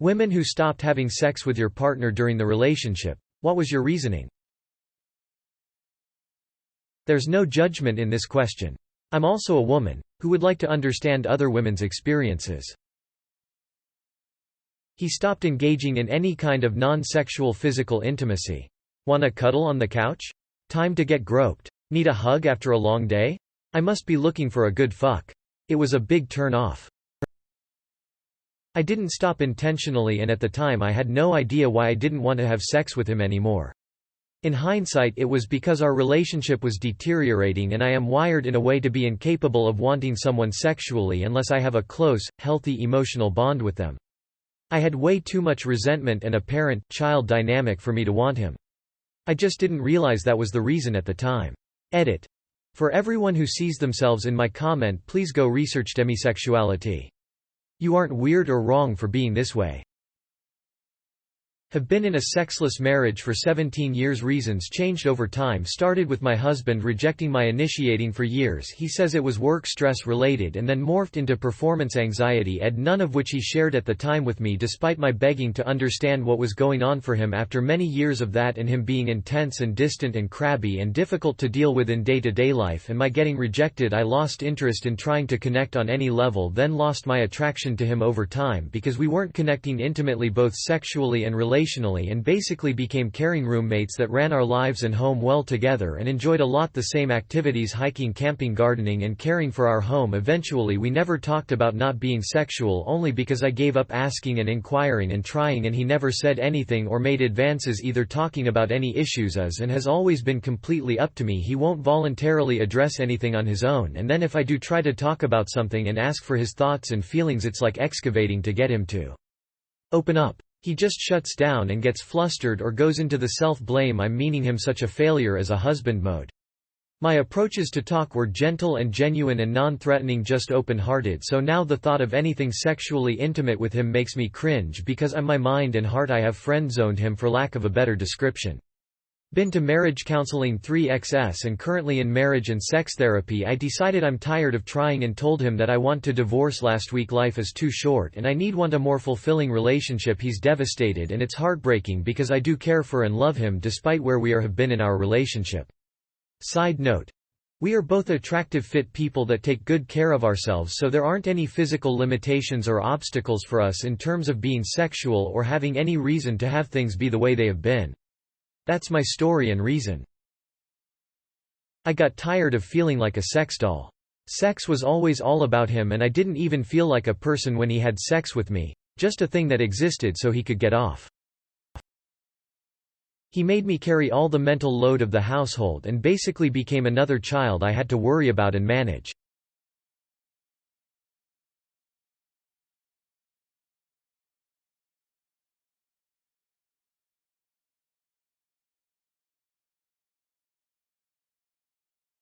Women who stopped having sex with your partner during the relationship, what was your reasoning? There's no judgment in this question. I'm also a woman, who would like to understand other women's experiences. He stopped engaging in any kind of non-sexual physical intimacy. Want a cuddle on the couch? Time to get groped. Need a hug after a long day? I must be looking for a good fuck. It was a big turn off. I didn't stop intentionally, and at the time I had no idea why I didn't want to have sex with him anymore. In hindsight, it was because our relationship was deteriorating, and I am wired in a way to be incapable of wanting someone sexually unless I have a close, healthy emotional bond with them. I had way too much resentment and a parent-child dynamic for me to want him. I just didn't realize that was the reason at the time. Edit. For everyone who sees themselves in my comment, please go research demisexuality. You aren't weird or wrong for being this way. Have been in a sexless marriage for 17 years. Reasons changed over time. Started with my husband rejecting my initiating for years. He says it was work stress related, and then morphed into performance anxiety, none of which he shared at the time with me despite my begging to understand what was going on for him. After many years of that and him being intense and distant and crabby and difficult to deal with in day-to-day life and my getting rejected, I lost interest in trying to connect on any level, then lost my attraction to him over time because we weren't connecting intimately both sexually and relationally, and basically became caring roommates that ran our lives and home well together and enjoyed a lot the same activities: hiking, camping, gardening, and caring for our home. Eventually we never talked about not being sexual, only because I gave up asking and inquiring and trying, and he never said anything or made advances either talking about any issues and has always been completely up to me. He won't voluntarily address anything on his own, and then if I do try to talk about something and ask for his thoughts and feelings, it's like excavating to get him to open up. He just shuts down and gets flustered or goes into the self-blame I'm meaning him such a failure as a husband mode. My approaches to talk were gentle and genuine and non-threatening, just open-hearted, so now the thought of anything sexually intimate with him makes me cringe because in my mind and heart I have friend-zoned him, for lack of a better description. Been to marriage counseling 3XS and currently in marriage and sex therapy. I decided I'm tired of trying and told him that I want to divorce last week. Life is too short and I want a more fulfilling relationship. He's devastated and it's heartbreaking because I do care for and love him despite where we have been in our relationship. Side note. We are both attractive, fit people that take good care of ourselves, so there aren't any physical limitations or obstacles for us in terms of being sexual or having any reason to have things be the way they have been. That's my story and reason. I got tired of feeling like a sex doll. Sex was always all about him and I didn't even feel like a person when he had sex with me, just a thing that existed so he could get off. He made me carry all the mental load of the household and basically became another child I had to worry about and manage.